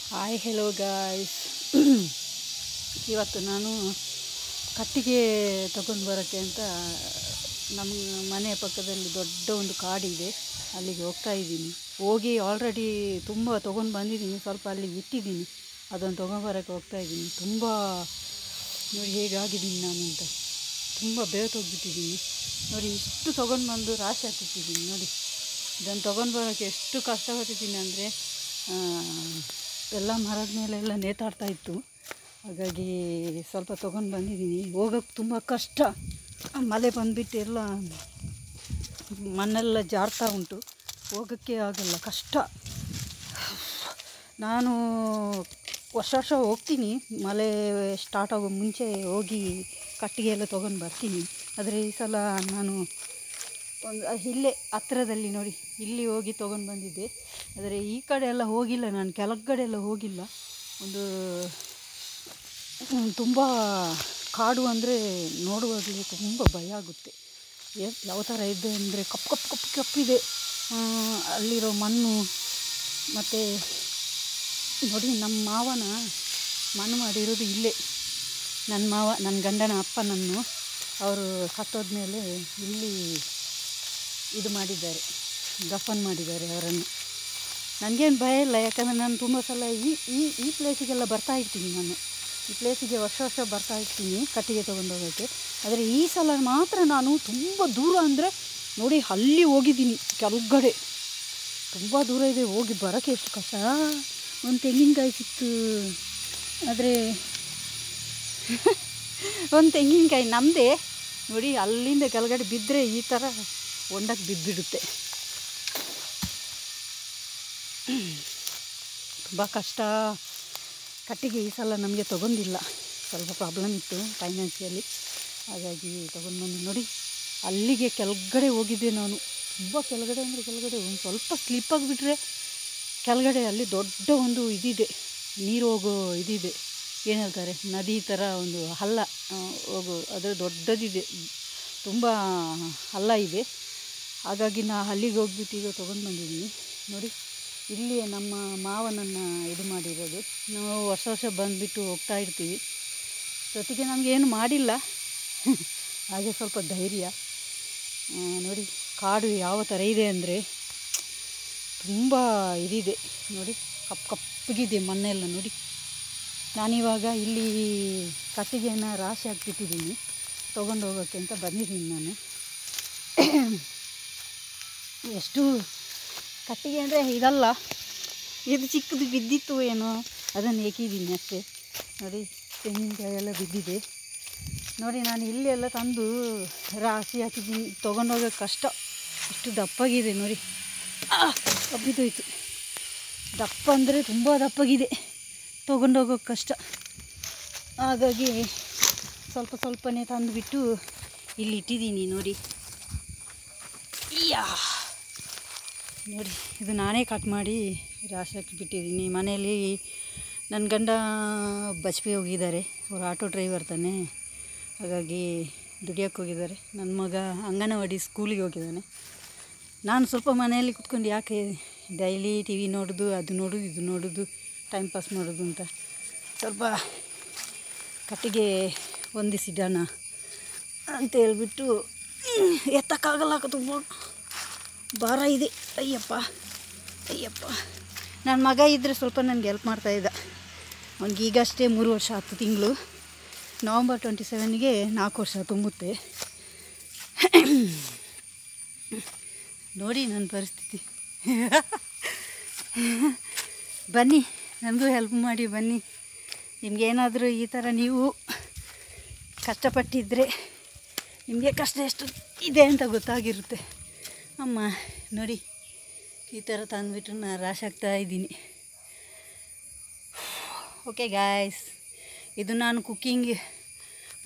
Hi hello guys. ಇವತ್ತು ನಾನು ಕಟ್ಟಿಗೆ ತಗೊಂಡು ಬರೋಕ್ಕೆ ಅಂತ ನಮ್ಮ ಮನೆಯ ಪಕ್ಕದಲ್ಲಿ ದೊಡ್ಡ ಒಂದು ಕಾಡಿದೆ, ಅಲ್ಲಿಗೆ ಹೋಗ್ತಾ ಇದ್ದೀನಿ. ಹೋಗಿ ಆಲ್ರೆಡಿ ತುಂಬ ತೊಗೊಂಡು ಬಂದಿದ್ದೀನಿ, ಸ್ವಲ್ಪ ಅಲ್ಲಿ ಇಟ್ಟಿದ್ದೀನಿ, ಅದನ್ನು ತೊಗೊಂಬರೋಕ್ಕೆ ಹೋಗ್ತಾ ಇದ್ದೀನಿ. ತುಂಬ ನೋಡಿ ಹೇಗಾಗಿದ್ದೀನಿ ನಾನು ಅಂತ, ತುಂಬ ಬೇತೋಗ್ಬಿಟ್ಟಿದ್ದೀನಿ ನೋಡಿ. ಇಷ್ಟು ತೊಗೊಂಡು ಬಂದು ರಾಶಿ ಹಾಕಿಟ್ಟಿದ್ದೀನಿ ನೋಡಿ. ಇದನ್ನು ತೊಗೊಂಡು ಬರೋಕ್ಕೆ ಎಷ್ಟು ಕಷ್ಟಪಟ್ಟಿದ್ದೀನಿ ಅಂದರೆ ಎಲ್ಲ ಮರದ ಮೇಲೆಲ್ಲ ನೇತಾಡ್ತಾ ಇತ್ತು, ಹಾಗಾಗಿ ಸ್ವಲ್ಪ ತೊಗೊಂಡು ಬಂದಿದ್ದೀನಿ. ಹೋಗೋಕ್ಕೆ ತುಂಬ ಕಷ್ಟ, ಮಳೆ ಬಂದುಬಿಟ್ಟು ಎಲ್ಲ ಮಣ್ಣೆಲ್ಲ ಜಾರ್ತಾ ಉಂಟು, ಹೋಗೋಕ್ಕೆ ಆಗಲ್ಲ, ಕಷ್ಟ. ನಾನು ವರ್ಷ ಹೋಗ್ತೀನಿ, ಮಳೆ ಸ್ಟಾರ್ಟ್ ಆಗೋ ಮುಂಚೆ ಹೋಗಿ ಕಟ್ಟಿಗೆ ಎಲ್ಲ ತೊಗೊಂಡು ಬರ್ತೀನಿ. ಆದರೆ ಈ ಸಲ ನಾನು ಇಲ್ಲೇ ಹತ್ತಿರದಲ್ಲಿ ನೋಡಿ, ಇಲ್ಲಿ ಹೋಗಿ ತೊಗೊಂಡು ಬಂದಿದ್ದೆ. ಆದರೆ ಈ ಕಡೆ ಎಲ್ಲ ಹೋಗಿಲ್ಲ, ನಾನು ಕೆಳಗಡೆ ಎಲ್ಲ ಹೋಗಿಲ್ಲ. ಒಂದು ತುಂಬ ಕಾಡು ಅಂದರೆ ನೋಡುವಾಗಲೇ ತುಂಬ ಭಯ ಆಗುತ್ತೆ. ಯಾವ ಥರ ಇದೆ ಅಂದರೆ ಕಪ್ಪಿದೆ ಅಲ್ಲಿರೋ ಮಣ್ಣು. ಮತ್ತು ನೋಡಿ, ನಮ್ಮ ಮಾವನ ಮಣ್ಣು ಮಾಡಿರೋದು ಇಲ್ಲೇ. ನನ್ನ ಗಂಡನ ಅಪ್ಪನನ್ನು ಅವರು ಸತ್ತೋದ್ಮೇಲೆ ಇಲ್ಲಿ ಇದು ಮಾಡಿದ್ದಾರೆ, ದಫನ್ ಮಾಡಿದ್ದಾರೆ ಅವರನ್ನು. ನನಗೇನು ಭಯ ಇಲ್ಲ, ಯಾಕಂದರೆ ನಾನು ತುಂಬ ಸಲ ಈ ಪ್ಲೇಸಿಗೆಲ್ಲ ಬರ್ತಾ ಇರ್ತೀನಿ. ನಾನು ಈ ಪ್ಲೇಸಿಗೆ ವರ್ಷ ಬರ್ತಾ ಇರ್ತೀನಿ ಕಟ್ಟಿಗೆ ತೊಗೊಂಡೋಗೋಕ್ಕೆ. ಆದರೆ ಈ ಸಲ ಮಾತ್ರ ನಾನು ತುಂಬ ದೂರ ಅಂದರೆ ನೋಡಿ, ಅಲ್ಲಿ ಹೋಗಿದ್ದೀನಿ, ಕೆಳಗಡೆ ತುಂಬ ದೂರ ಇದೆ, ಹೋಗಿ ಬರೋಕ್ಕೆ ಎಷ್ಟು ಕಷ್ಟ. ಒಂದು ತೆಂಗಿನಕಾಯಿ ಸಿಕ್ತು, ಆದರೆ ಒಂದು ತೆಂಗಿನಕಾಯಿ ನಮ್ಮದೇ ನೋಡಿ, ಅಲ್ಲಿಂದ ಕೆಳಗಡೆ ಬಿದ್ದರೆ ಈ ಥರ ಹೊಂಡಕ್ಕೆ ಬಿದ್ದುಬಿಡುತ್ತೆ. ತುಂಬ ಕಷ್ಟ. ಕಟ್ಟಿಗೆ ಈ ಸಲ ನಮಗೆ ತೊಗೊಂಡಿಲ್ಲ, ಸ್ವಲ್ಪ ಪ್ರಾಬ್ಲಮ್ ಇತ್ತು ಫೈನಾನ್ಸಿಯಲಿ, ಹಾಗಾಗಿ ತೊಗೊಂಡು ಬಂದು ನೋಡಿ. ಅಲ್ಲಿಗೆ ಕೆಳಗಡೆ ಹೋಗಿದ್ದೆ ನಾನು, ತುಂಬ ಕೆಳಗಡೆ ಅಂದರೆ ಕೆಳಗಡೆ. ಒಂದು ಸ್ವಲ್ಪ ಸ್ಲಿಪ್ ಆಗಿಬಿಟ್ರೆ ಕೆಳಗಡೆ ಅಲ್ಲಿ ದೊಡ್ಡ ಒಂದು ಇದಿದೆ, ನೀರು ಹೋಗೋ ಇದಿದೆ, ಏನು ಹೇಳ್ತಾರೆ, ನದಿ ಥರ ಒಂದು ಹಳ್ಳ ಹೋಗೋ, ಅದರ ದೊಡ್ಡದಿದೆ, ತುಂಬ ಹಳ್ಳ ಇದೆ. ಹಾಗಾಗಿ ಅಲ್ಲಿಗೆ ಹೋಗ್ಬಿಟ್ಟು ಈಗ ತೊಗೊಂಡು ಬಂದಿದ್ದೀನಿ ನೋಡಿ. ಇಲ್ಲಿಯೇ ನಮ್ಮ ಮಾವನನ್ನು ಇದು ಮಾಡಿರೋದು. ನಾವು ವರ್ಷ ಬಂದುಬಿಟ್ಟು ಹೋಗ್ತಾ ಇರ್ತೀವಿ. ಜೊತೆಗೆ ನಮಗೇನು ಮಾಡಿಲ್ಲ, ಹಾಗೆ ಸ್ವಲ್ಪ ಧೈರ್ಯ. ನೋಡಿ ಕಾಡು ಯಾವ ಥರ ಇದೆ ಅಂದರೆ ತುಂಬ ಇದಿದೆ ನೋಡಿ, ಕಪ್ಪಗಿದೆ ಮಣ್ಣೆಲ್ಲ ನೋಡಿ. ನಾನಿವಾಗ ಇಲ್ಲಿ ಕಟ್ಟಿಗೆಯನ್ನು ರಾಶಿ ಹಾಕ್ಬಿಟ್ಟಿದ್ದೀನಿ, ತೊಗೊಂಡು ಹೋಗೋಕ್ಕೆ ಅಂತ ಬಂದಿದ್ದೀನಿ ನಾನು. ಎಷ್ಟು ಕಟ್ಟಿಗೆ ಅಂದರೆ ಇದಲ್ಲ, ಇದು ಚಿಕ್ಕದು ಬಿದ್ದಿತ್ತು ಏನೋ, ಅದನ್ನು ಏಕಿದ್ದೀನಿ ಅಷ್ಟೇ ನೋಡಿ. ತೆಂಗಿನಕಾಯಿ ಎಲ್ಲ ಬಿದ್ದಿದೆ ನೋಡಿ. ನಾನು ಇಲ್ಲಿ ಎಲ್ಲ ತಂದು ರಾಶಿ ಹಾಕಿದ್ದೀನಿ, ತೊಗೊಂಡೋಗೋಕ್ಕೆ ಕಷ್ಟ. ಇಷ್ಟು ದಪ್ಪಾಗಿದೆ ನೋಡಿ, ಕಬ್ಬಿದೋಯ್ತು. ದಪ್ಪ ಅಂದರೆ ತುಂಬ ದಪ್ಪಾಗಿದೆ, ತೊಗೊಂಡೋಗೋಕ್ಕೆ ಕಷ್ಟ. ಹಾಗಾಗಿ ಸ್ವಲ್ಪನೇ ತಂದುಬಿಟ್ಟು ಇಲ್ಲಿ ಇಟ್ಟಿದ್ದೀನಿ ನೋಡಿ. ನೋಡಿ, ಇದು ನಾನೇ ಕಟ್ ಮಾಡಿ ರಾಶಿ ಹಾಕಿಬಿಟ್ಟಿದ್ದೀನಿ. ಮನೆಯಲ್ಲಿ ನನ್ನ ಗಂಡ ಬಜ್ಪೆ ಹೋಗಿದ್ದಾರೆ, ಅವರು ಆಟೋ ಡ್ರೈವರ್ ತಾನೆ, ಹಾಗಾಗಿ ದುಡಿಯೋಕ್ಕೆ ಹೋಗಿದ್ದಾರೆ. ನನ್ನ ಮಗ ಅಂಗನವಾಡಿ ಸ್ಕೂಲಿಗೆ ಹೋಗಿದ್ದಾನೆ. ನಾನು ಸ್ವಲ್ಪ ಮನೆಯಲ್ಲಿ ಕೂತ್ಕೊಂಡು ಯಾಕೆ ಡೈಲಿ ಟಿ ವಿ ನೋಡೋದು, ಅದು ನೋಡೋದು, ಇದು ನೋಡೋದು, ಟೈಮ್ ಪಾಸ್ ಮಾಡೋದು ಅಂತ ಸ್ವಲ್ಪ ಕಟ್ಟಿಗೆ ಹೊಂದಿಸಿಡೋಣ ಅಂತ ಹೇಳ್ಬಿಟ್ಟು ಎತ್ತಕ್ಕಾಗಲ್ಲ, ತುಂಬ ಭಾರ ಇದೆ. ಅಯ್ಯಪ್ಪ ನನ್ನ ಮಗ ಇದ್ದರೆ ಸ್ವಲ್ಪ ನನಗೆ ಹೆಲ್ಪ್ ಮಾಡ್ತಾಯಿದ್ದ. ಅವ್ನಿಗೆ ಈಗಷ್ಟೇ 3 ವರ್ಷ 10 ತಿಂಗಳು. ನವಂಬರ್ 27ಗೆ 4 ವರ್ಷ ತುಂಬುತ್ತೆ. ನೋಡಿ ನನ್ನ ಪರಿಸ್ಥಿತಿ. ಬನ್ನಿ, ನನಗೂ ಹೆಲ್ಪ್ ಮಾಡಿ ಬನ್ನಿ. ನಿಮಗೇನಾದರೂ ಈ ಥರ ನೀವು ಕಷ್ಟಪಟ್ಟಿದ್ದರೆ ನಿಮಗೆ ಕಷ್ಟ ಎಷ್ಟು ಇದೆ ಅಂತ ಗೊತ್ತಾಗಿರುತ್ತೆ. ಅಮ್ಮ ನೋಡಿ, ಈ ಥರ ತಂದುಬಿಟ್ಟು ನಾನು ರಾಶಿ ಹಾಕ್ತಾ ಇದ್ದೀನಿ. ಓಕೆ ಗಾಯ್ಸ್, ಇದು ನಾನು ಕುಕ್ಕಿಂಗ್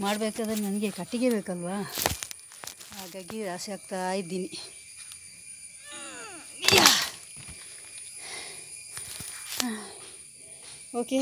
ಮಾಡಬೇಕಾದ್ರೆ ನನಗೆ ಕಟ್ಟಿಗೆ ಬೇಕಲ್ವಾ, ಹಾಗಾಗಿ ರಾಶಿ ಹಾಕ್ತಾ ಇದ್ದೀನಿ. ಓಕೆ.